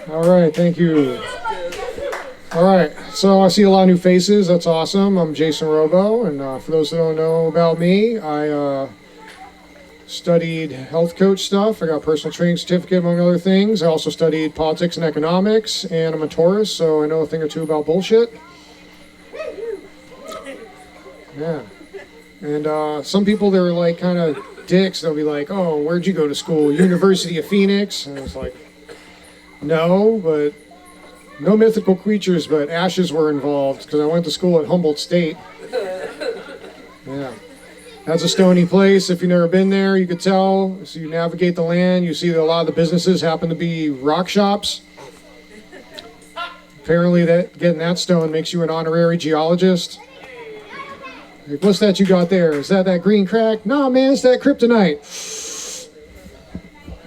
All right, thank you. All right, so I see a lot of new faces. That's awesome. I'm Jason Robo, and for those who don't know about me, I studied health coach stuff. I got a personal training certificate, among other things. I also studied politics and economics, and I'm a Taurus, so I know a thing or two about bullshit. Yeah. And some people, they're like kind of dicks. They'll be like, oh, where'd you go to school? University of Phoenix? And it's like, no, but no mythical creatures, but ashes were involved because I went to school at Humboldt State. Yeah. That's a stony place. If you've never been there, you could tell. So you navigate the land, you see that a lot of the businesses happen to be rock shops. Apparently that getting that stone makes you an honorary geologist. Like, what's that you got there? Is that green crack? No, man, it's that kryptonite.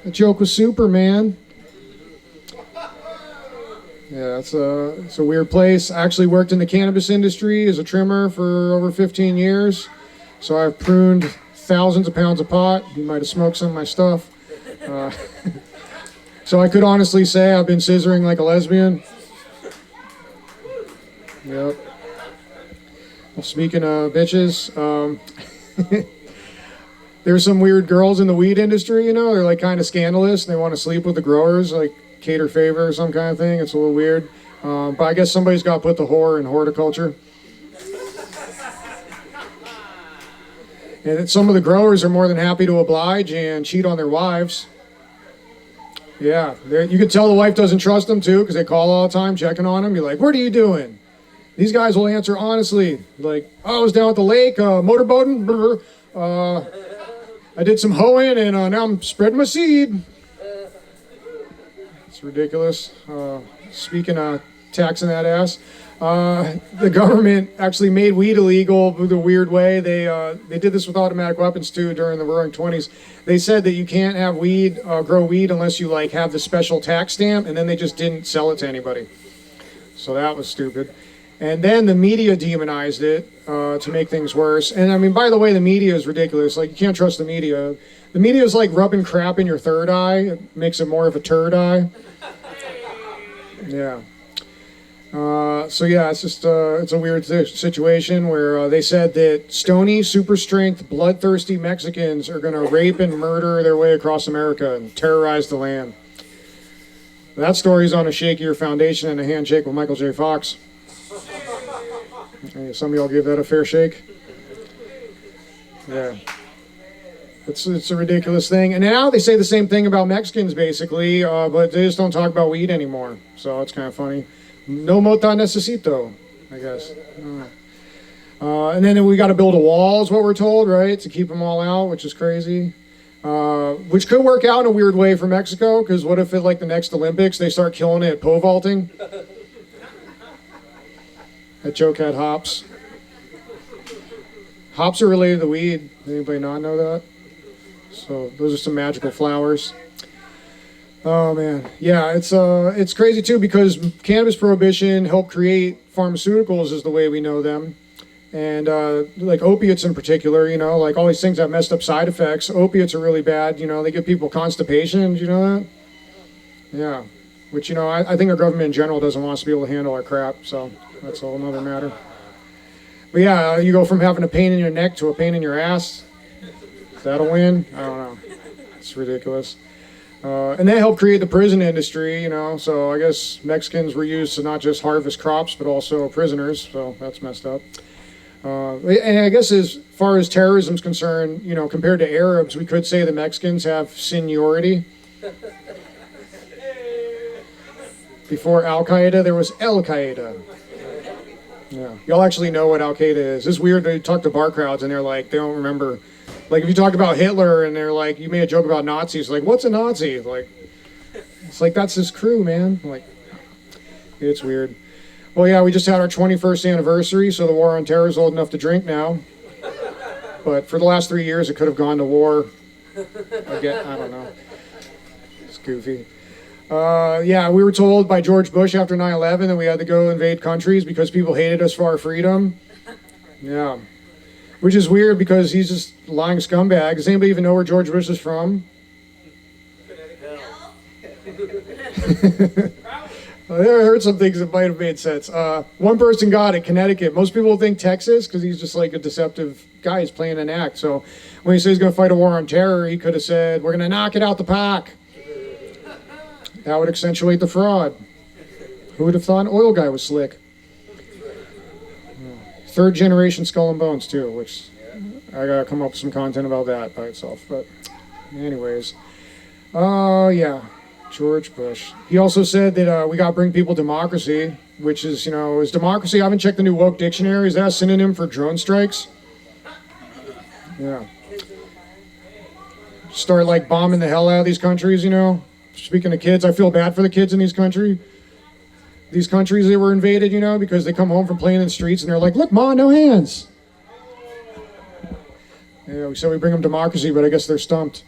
The joke was super, man. Yeah, it's a weird place. I actually worked in the cannabis industry as a trimmer for over 15 years. So I've pruned thousands of pounds of pot. You might have smoked some of my stuff. So I could honestly say I've been scissoring like a lesbian. Yep. Well, speaking of bitches, there's some weird girls in the weed industry, you know. They're like kind of scandalous. And they want to sleep with the growers, like cater favor or some kind of thing. It's a little weird. But I guess somebody's got to put the whore in horticulture. And some of the growers are more than happy to oblige and cheat on their wives. Yeah, you can tell the wife doesn't trust them too because they call all the time checking on them. You're like, what are you doing? These guys will answer honestly. Like, oh, I was down at the lake, motorboating. I did some hoeing and now I'm spreading my seed. It's ridiculous. Speaking of taxing that ass. The government actually made weed illegal with a weird way. They did this with automatic weapons too during the Roaring '20s. They said that you can't have weed, grow weed unless you like have the special tax stamp, and then they just didn't sell it to anybody. So that was stupid. And then the media demonized it to make things worse. And I mean, by the way, the media is ridiculous. Like, you can't trust the media. The media is like rubbing crap in your third eye. It makes it more of a turd eye. Yeah. So yeah, it's just it's a weird situation where they said that stony, super strength, bloodthirsty Mexicans are going to rape and murder their way across America and terrorize the land. That story's on a shakier foundation and a handshake with Michael J. Fox. Hey, some of y'all give that a fair shake. Yeah. It's a ridiculous thing. And now they say the same thing about Mexicans, basically, but they just don't talk about weed anymore. So it's kind of funny. No mota necesito, I guess. And then we got to build a wall, is what we're told, right, to keep them all out, which is crazy. Which could work out in a weird way for Mexico, because what if at like the next Olympics they start killing it at pole vaulting? That joke had hops. Hops are related to weed. Anybody not know that? So those are some magical flowers. Oh man, yeah, it's crazy too because cannabis prohibition helped create pharmaceuticals as the way we know them, and like opiates in particular. You know, like all these things have messed up side effects. Opiates are really bad. You know, they give people constipation. Do you know that? Yeah, which, you know, I think our government in general doesn't want us to be able to handle our crap. So that's a whole nother matter. But yeah, you go from having a pain in your neck to a pain in your ass. Is that a win? I don't know. It's ridiculous. And they helped create the prison industry, you know, so I guess Mexicans were used to not just harvest crops, but also prisoners, so that's messed up. And I guess as far as terrorism is concerned, you know, compared to Arabs, we could say the Mexicans have seniority. Before Al-Qaeda, there was El-Qaeda. Yeah, y'all actually know what Al-Qaeda is. It's weird, they talk to bar crowds and they're like, they don't remember. Like, if you talk about Hitler and they're like, you made a joke about Nazis, like, what's a Nazi? Like, it's like, that's his crew, man. Like, it's weird. Well, yeah, we just had our 21st anniversary, so the war on terror is old enough to drink now. But for the last 3 years, it could have gone to war. Again, I don't know. It's goofy. Yeah, we were told by George Bush after 9/11 that we had to go invade countries because people hated us for our freedom. Yeah. Which is weird because he's just a lying scumbag. Does anybody even know where George Bush is from? I heard some things that might have made sense. One person got it, Connecticut. Most people think Texas because he's just like a deceptive guy. He's playing an act. So when he said he's going to fight a war on terror, he could have said, we're going to knock it out the park. That would accentuate the fraud. Who would have thought an oil guy was slick? Third generation Skull and Bones too, which I got to come up with some content about that by itself. But anyways, yeah. George Bush. He also said that we got to bring people democracy, which is, is democracy. I haven't checked the new woke dictionary. Is that a synonym for drone strikes? Yeah. Start like bombing the hell out of these countries, Speaking of kids, I feel bad for the kids in these countries they were invaded, because they come home from playing in the streets and they're like, look, Ma, no hands. Yeah, we said we bring them democracy, but I guess they're stumped.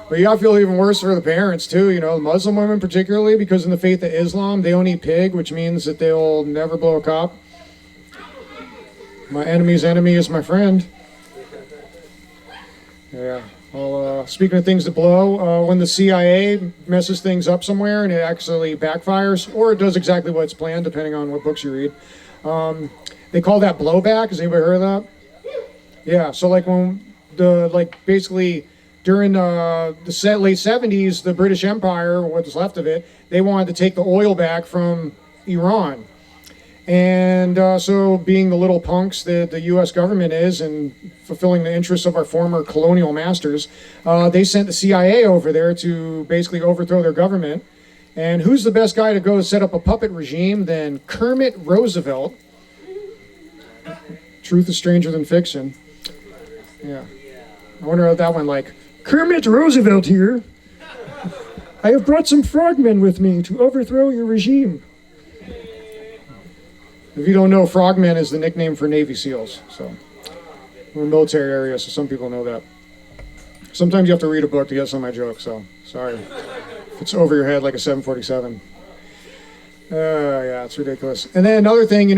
But you gotta feel even worse for the parents too, the Muslim women particularly, because in the faith of Islam, they don't eat pig, which means that they'll never blow a cop. My enemy's enemy is my friend. Yeah. Well, speaking of things that blow, when the CIA messes things up somewhere and it actually backfires, or it does exactly what it's planned, depending on what books you read, they call that blowback. Has anybody heard of that? Yeah. So like when basically during the late 70s, the British Empire, what's left of it, they wanted to take the oil back from Iran. And so being the little punks that the U.S. government is and fulfilling the interests of our former colonial masters, they sent the CIA over there to basically overthrow their government. And who's the best guy to go set up a puppet regime than Kermit Roosevelt? Truth is stranger than fiction. Yeah. I wonder what that one like. Kermit Roosevelt here. I have brought some frogmen with me to overthrow your regime. If you don't know, frogmen is the nickname for Navy SEALs. So we're a military area, so some people know that. Sometimes you have to read a book to get some of my jokes, so sorry. If it's over your head like a 747. Yeah, it's ridiculous. And then another thing,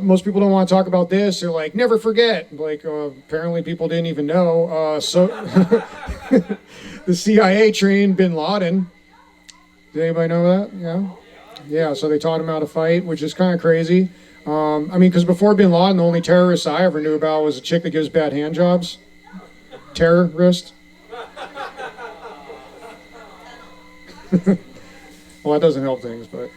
most people don't want to talk about this. They're like, never forget. Like, apparently people didn't even know. So the CIA trained bin Laden. Did anybody know that? Yeah. Yeah, so they taught him how to fight, which is kind of crazy. Because before bin Laden, the only terrorist I ever knew about was a chick that gives bad hand jobs. Terrorist. Well, that doesn't help things, but,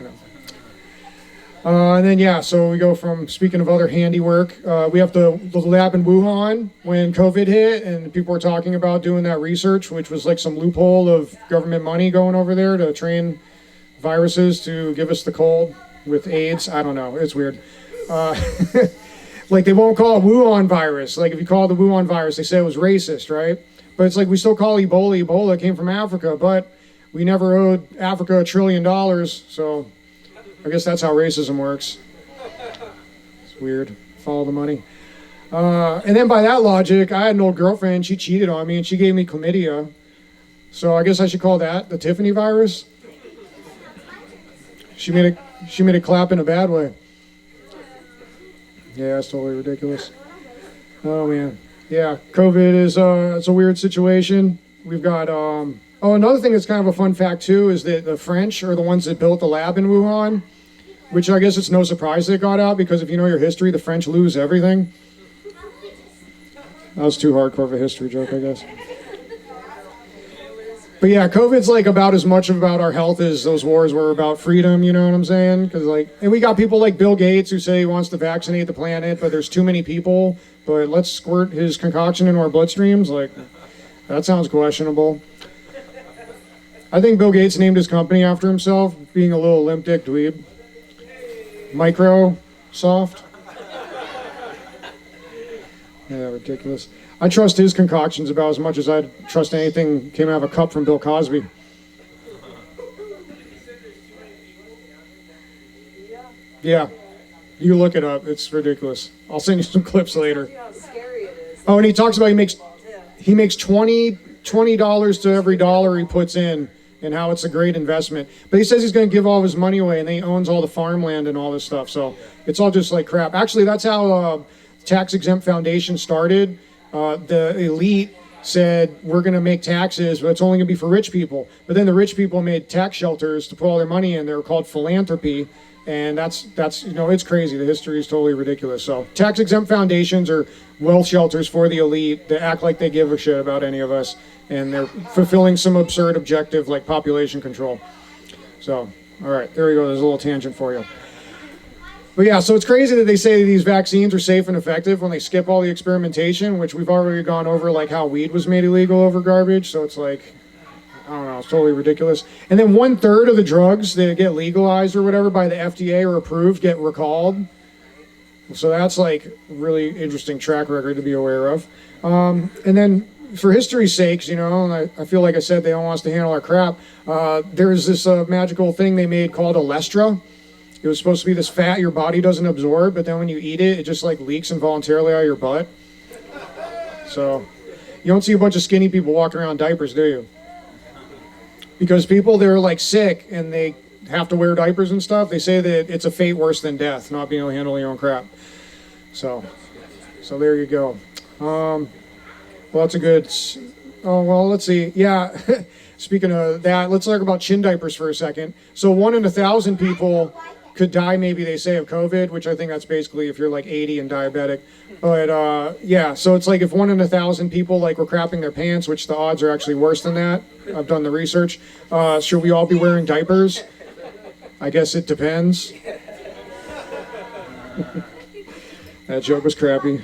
And then, so we go from, speaking of other handiwork, we have the lab in Wuhan when COVID hit, and people were talking about doing that research, which was like some loophole of government money going over there to train viruses to give us the cold with AIDS. I don't know. It's weird. Like they won't call it Wuhan virus. Like if you call it the Wuhan virus, they say it was racist, right? But it's like we still call Ebola. Ebola came from Africa, but we never owed Africa $1 trillion. So I guess that's how racism works. It's weird. Follow the money. And then by that logic, I had an old girlfriend. She cheated on me and she gave me chlamydia. So I guess I should call that the Tiffany virus. She made it clap in a bad way. Yeah, it's totally ridiculous. Oh man. Yeah, COVID is it's a weird situation. We've got another thing that's kind of a fun fact too is that the French are the ones that built the lab in Wuhan, which I guess it's no surprise they got out because if you know your history, the French lose everything. That was too hardcore of a history joke, I guess. But yeah, COVID's like about as much about our health as those wars were about freedom, you know what I'm saying? Because and we got people like Bill Gates who say he wants to vaccinate the planet, but there's too many people. But let's squirt his concoction into our bloodstreams. Like, that sounds questionable. I think Bill Gates named his company after himself, being a little limp dick dweeb. Microsoft. Yeah, ridiculous. I trust his concoctions about as much as I'd trust anything came out of a cup from Bill Cosby. Yeah, you look it up. It's ridiculous. I'll send you some clips later. See how scary it is. Oh, and he talks about he makes $20 to every dollar he puts in, and how it's a great investment. But he says he's going to give all of his money away, and then he owns all the farmland and all this stuff. So it's all just like crap. Actually, that's how tax-exempt foundation started. The elite said, we're going to make taxes, but it's only going to be for rich people. But then the rich people made tax shelters to put all their money in. They were called philanthropy. And that's it's crazy. The history is totally ridiculous. So tax-exempt foundations are wealth shelters for the elite that act like they give a shit about any of us. And they're fulfilling some absurd objective like population control. So, all right, there we go. There's a little tangent for you. But yeah, so it's crazy that they say these vaccines are safe and effective when they skip all the experimentation, which we've already gone over, like how weed was made illegal over garbage. So it's like, I don't know, it's totally ridiculous. And then 1/3 of the drugs that get legalized or whatever by the FDA or approved get recalled. So that's like really interesting track record to be aware of. And then for history's sakes, and I feel like I said they don't want us to handle our crap. There's this magical thing they made called Olestra. It was supposed to be this fat your body doesn't absorb, but then when you eat it, it just like leaks involuntarily out of your butt. So you don't see a bunch of skinny people walking around in diapers, do you? Because people, they're like sick and they have to wear diapers and stuff. They say that it's a fate worse than death, not being able to handle your own crap. So there you go. Well, that's a good. Oh well, let's see. Yeah, speaking of that, let's talk about chin diapers for a second. So 1 in 1,000 people could die, maybe they say, of COVID, which I think that's basically if you're like 80 and diabetic. But yeah, so it's like if 1 in 1,000 people like were crapping their pants, which the odds are actually worse than that. I've done the research. Should we all be wearing diapers? I guess it depends. That joke was crappy.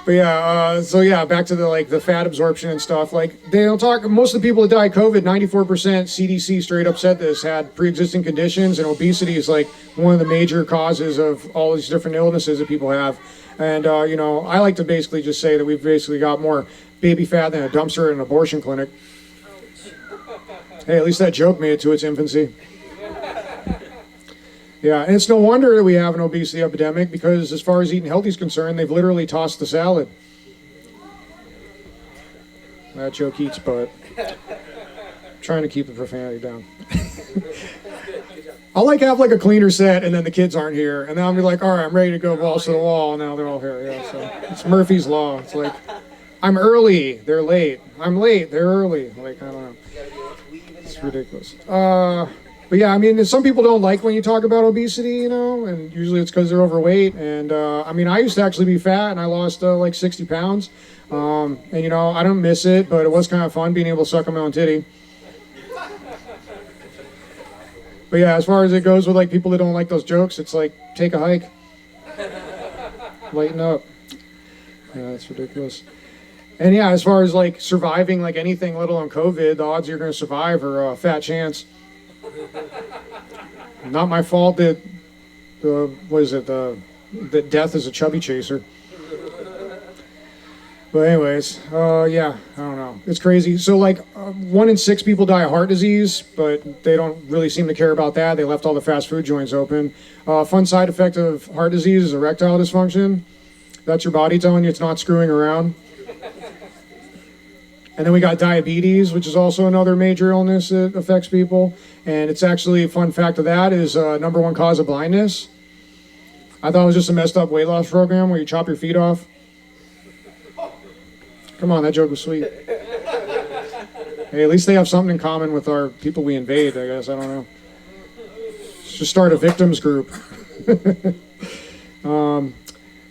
But yeah, so yeah, back to the fat absorption and stuff. Like they don't talk. Most of the people that die of COVID, 94% CDC straight up said this had pre-existing conditions, and obesity is like one of the major causes of all these different illnesses that people have. And I like to basically just say that we've basically got more baby fat than a dumpster at an abortion clinic. Hey, at least that joke made it to its infancy. Yeah, and it's no wonder that we have an obesity epidemic because as far as eating healthy is concerned, they've literally tossed the salad. That joke eats butt. I'm trying to keep the profanity down. I'll have a cleaner set and then the kids aren't here. And then I'll be like, all right, I'm ready to go balls to the wall. And now they're all here. Yeah, so it's Murphy's Law. It's like, I'm early, they're late. I'm late, they're early. Like, I don't know. It's ridiculous. But yeah, I mean, some people don't like when you talk about obesity, and usually it's because they're overweight. And I mean, I used to actually be fat and I lost like 60 pounds. And I don't miss it, but it was kind of fun being able to suck on my own titty. But yeah, as far as it goes with like people that don't like those jokes, it's like, take a hike. Lighten up. Yeah, that's ridiculous. And yeah, as far as like surviving like anything, let alone COVID, the odds you're going to survive are a fat chance. Not my fault that that death is a chubby chaser. But anyways, yeah, I don't know. It's crazy. So like 1 in 6 people die of heart disease, but they don't really seem to care about that. They left all the fast food joints open. Fun side effect of heart disease is erectile dysfunction. That's your body telling you it's not screwing around. And then we got diabetes, which is also another major illness that affects people. And it's actually, a fun fact of that is number 1 cause of blindness. I thought it was just a messed up weight loss program where you chop your feet off. Come on, that joke was sweet. Hey, at least they have something in common with our people we invade, I guess. I don't know. Just start a victims group.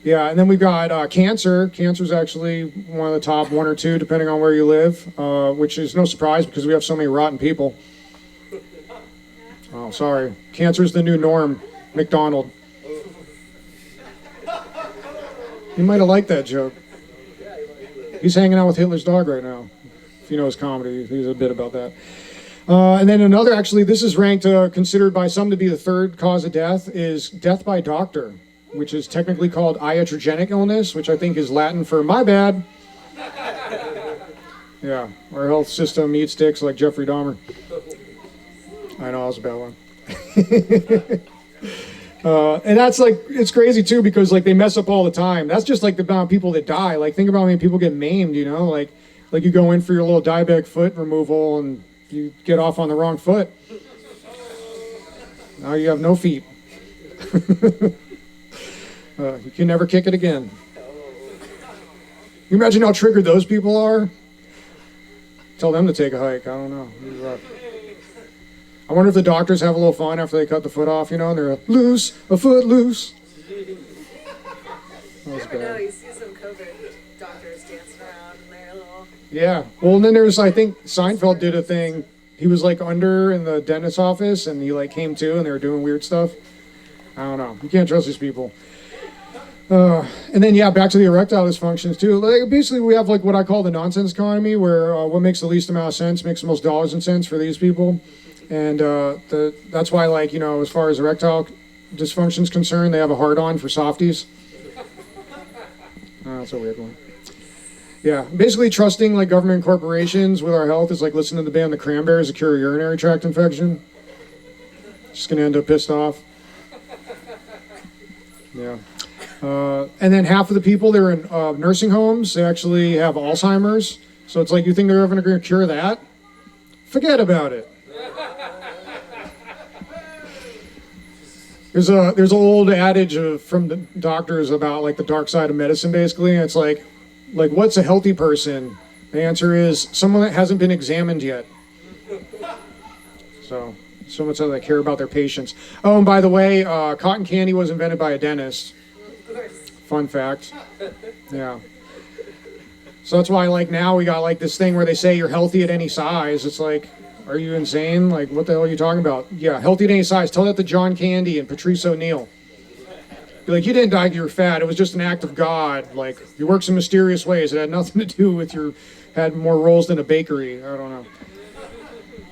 Yeah, and then we've got cancer. Cancer is actually one of the top 1 or 2, depending on where you live, which is no surprise because we have so many rotten people. Oh, sorry. Cancer is the new norm. McDonald. You might have liked that joke. He's hanging out with Hitler's dog right now. If you know his comedy, he's a bit about that. And then another, actually, this is ranked, considered by some to be the 3rd cause of death, is death by doctor, which is technically called iatrogenic illness, which I think is Latin for my bad. Yeah, our health system eats dicks like Jeffrey Dahmer. I know, that was a bad one. And that's like, it's crazy too, because like they mess up all the time. That's just like the amount of people that die. Like think about how many people get maimed, like you go in for your little diabetic foot removal and you get off on the wrong foot. Now you have no feet. You can never kick it again. You imagine how triggered those people are? Tell them to take a hike. I don't know. I wonder if the doctors have a little fun after they cut the foot off, and they're loose, a foot loose. You never know, you see some COVID doctors dancing around in their little... Yeah. Well, and then there's, I think, Seinfeld did a thing. He was, under in the dentist's office, and he, came to, and they were doing weird stuff. I don't know. You can't trust these people. And then, back to the erectile dysfunctions, too. Basically, we have, what I call the nonsense economy, where what makes the least amount of sense makes the most dollars and cents for these people. And that's why, as far as erectile dysfunction is concerned, they have a hard-on for softies. That's a weird one. Yeah, basically trusting, government corporations with our health is like listening to the band The Cranberries to cure a urinary tract infection. Just going to end up pissed off. Yeah. And then half of the people, they're in nursing homes. They actually have Alzheimer's. So it's you think they're ever going to cure that? Forget about it. There's an old adage from the doctors about the dark side of medicine, basically. And it's what's a healthy person? The answer is someone that hasn't been examined yet. So much so they care about their patients. Oh, and by the way, cotton candy was invented by a dentist. Fun fact. Yeah. So that's why now we got this thing where they say you're healthy at any size. It's are you insane? What the hell are you talking about? Yeah, healthy at any size. Tell that to John Candy and Patrice O'Neill. Be you didn't die because you were fat. It was just an act of God. You works in mysterious ways. It had nothing to do with had more rolls than a bakery. I don't know.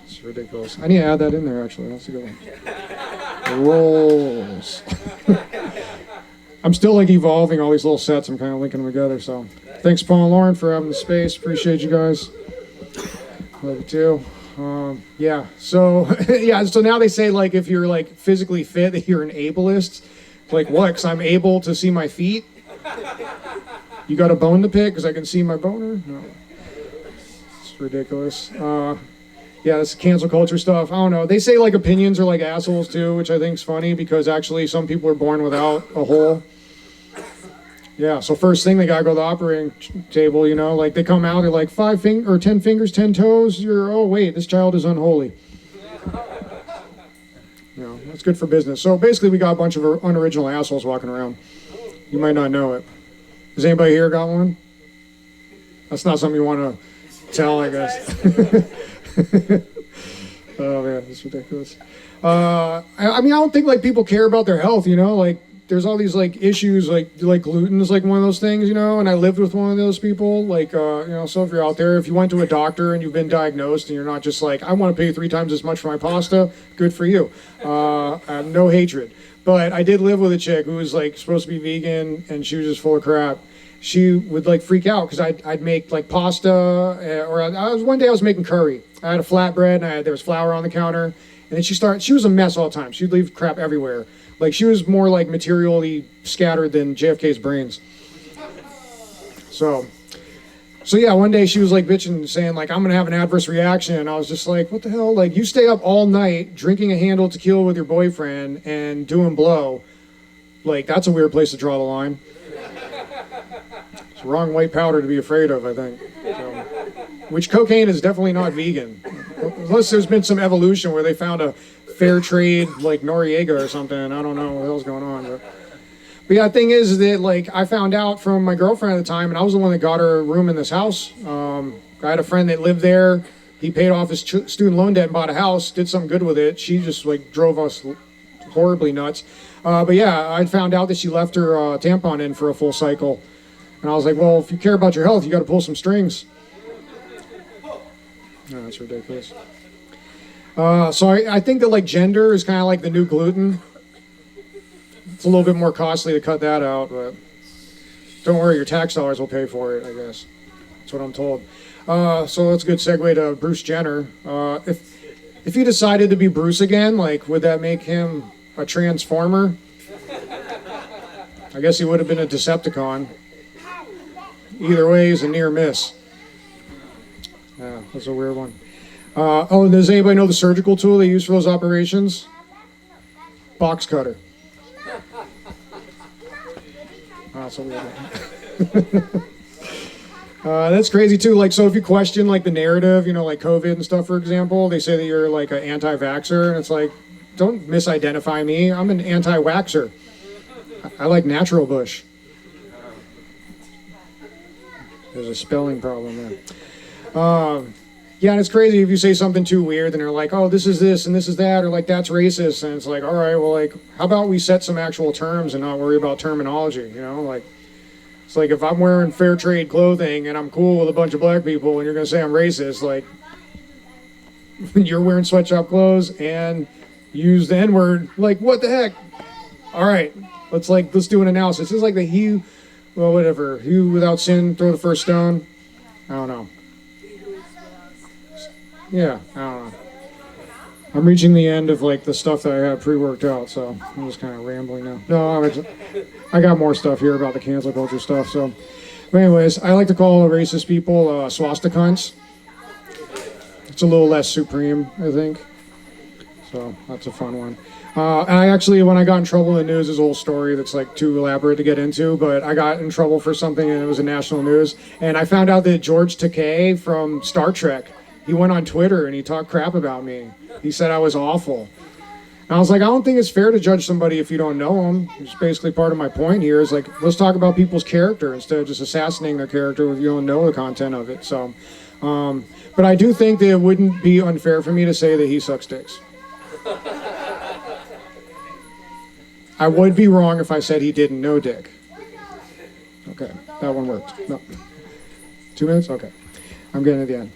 It's ridiculous. I need to add that in there, actually. That's a good one. Rolls. I'm still evolving all these little sets. I'm kind of linking them together. So thanks, Paul and Lauren, for having the space. Appreciate you guys. Love you too. Yeah. So So now they say if you're physically fit that you're an ableist. What? Because I'm able to see my feet. You got a bone to pick because I can see my boner? No. It's ridiculous. This cancel culture stuff. I don't know. They say opinions are assholes too, which I think is funny because actually some people are born without a hole. Yeah, so first thing they gotta go to the operating table, they come out, they're 5 or 10 fingers, 10 toes. Oh wait, this child is unholy. That's good for business. So basically we got a bunch of unoriginal assholes walking around. You might not know it. Has anybody here got one? That's not something you want to tell, I guess. Oh man, that's ridiculous. I don't think people care about their health, there's all these issues gluten is one of those things, and I lived with one of those people, so if you're out there, if you went to a doctor and you've been diagnosed and you're not just I want to pay 3 times as much for my pasta, good for you. I have no hatred. But I did live with a chick who was supposed to be vegan and she was just full of crap. She would freak out because I'd make pasta one day I was making curry. I had a flatbread and there was flour on the counter, and then she was a mess all the time. She'd leave crap everywhere. She was more materially scattered than JFK's brains. So yeah, one day she was bitching, saying I'm going to have an adverse reaction. And I was just what the hell? You stay up all night drinking a handle of tequila with your boyfriend and doing blow. That's a weird place to draw the line. It's the wrong white powder to be afraid of, I think. So, which cocaine is definitely not vegan. Unless there's been some evolution where they found a fair trade Noriega or something. I don't know what the hell's going on. But yeah, the thing is that I found out from my girlfriend at the time, and I was the one that got her a room in this house. I had a friend that lived there. He paid off his student loan debt and bought a house, did something good with it. She just drove us horribly nuts. But yeah, I found out that she left her tampon in for a full cycle. And I was well, if you care about your health, you got to pull some strings. No, that's ridiculous. So I think that gender is kind of the new gluten. It's a little bit more costly to cut that out, but don't worry, your tax dollars will pay for it, I guess. That's what I'm told. So that's a good segue to Bruce Jenner. If he decided to be Bruce again, would that make him a transformer? I guess he would have been a Decepticon. Either way, he's a near miss. Yeah, that's a weird one. Does anybody know the surgical tool they use for those operations? Box cutter. That's a weird one. That's crazy too. Like, so if you question like the narrative, like COVID and stuff, for example, they say that you're like an anti-vaxxer, and it's like, don't misidentify me. I'm an anti-waxer. I like natural bush. There's a spelling problem there. Yeah, and it's crazy if you say something too weird, then they're like, oh, this is this and this is that, or like that's racist, and it's like, all right, well, like, how about we set some actual terms and not worry about terminology? Like. It's like if I'm wearing fair trade clothing and I'm cool with a bunch of black people and you're going to say I'm racist, like you're wearing sweatshop clothes and use the N-word, like what the heck? All right, let's do an analysis. It's like he without sin, throw the first stone. I don't know. Yeah, I don't know. I'm reaching the end of like the stuff that I had pre-worked out, so I'm just kind of rambling now. No, I got more stuff here about the cancel culture stuff. So, but anyways, I like to call racist people swastikants. It's a little less supreme, I think. So that's a fun one. And I actually, when I got in trouble in the news, there's a whole story that's like too elaborate to get into, but I got in trouble for something and it was in national news. And I found out that George Takei from Star Trek, he went on Twitter and he talked crap about me. He said I was awful. And I was like, I don't think it's fair to judge somebody if you don't know them. It's basically part of my point here is like, let's talk about people's character instead of just assassinating their character if you don't know the content of it. So, but I do think that it wouldn't be unfair for me to say that he sucks dicks. I would be wrong if I said he didn't know dick. Okay, that one worked. No. 2 minutes? Okay. I'm getting to the end.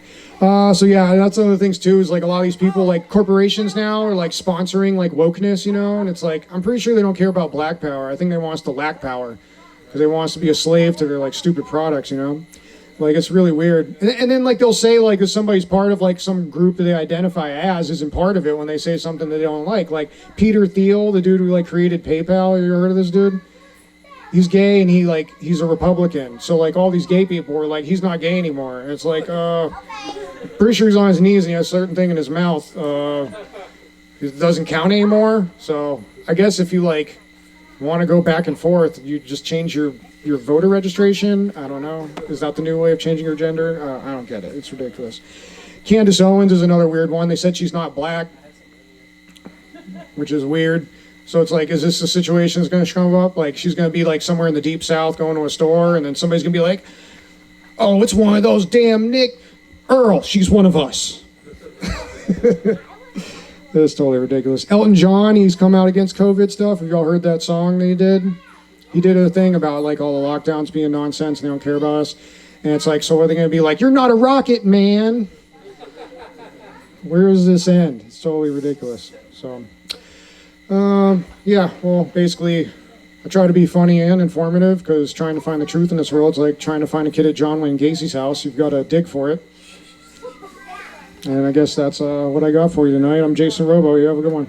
So yeah, that's one of the things too, is like a lot of these people, like corporations now are like sponsoring like wokeness, and it's like, I'm pretty sure they don't care about black power. I think they want us to lack power because they want us to be a slave to their like stupid products, like it's really weird. And then like they'll say like if somebody's part of like some group that they identify as isn't part of it when they say something that they don't like Peter Thiel, the dude who like created PayPal. You ever heard of this dude? He's gay and he's a Republican. So like all these gay people were like, he's not gay anymore. And it's like, pretty sure he's on his knees and he has a certain thing in his mouth. It doesn't count anymore. So I guess if you like want to go back and forth, you just change your voter registration. I don't know. Is that the new way of changing your gender? I don't get it. It's ridiculous. Candace Owens is another weird one. They said she's not black, which is weird. So it's like, is this a situation that's going to come up? Like, she's going to be like somewhere in the deep south going to a store, and then somebody's going to be like, oh, it's one of those damn Nick Earl. She's one of us. That's totally ridiculous. Elton John, he's come out against COVID stuff. Have y'all heard that song that he did? He did a thing about like all the lockdowns being nonsense and they don't care about us. And it's like, so are they going to be like, you're not a rocket man? Where does this end? It's totally ridiculous. So... yeah, well, basically, I try to be funny and informative because trying to find the truth in this world is like trying to find a kid at John Wayne Gacy's house. You've got to dig for it. And I guess that's what I got for you tonight. I'm Jason Robo. You have a good one.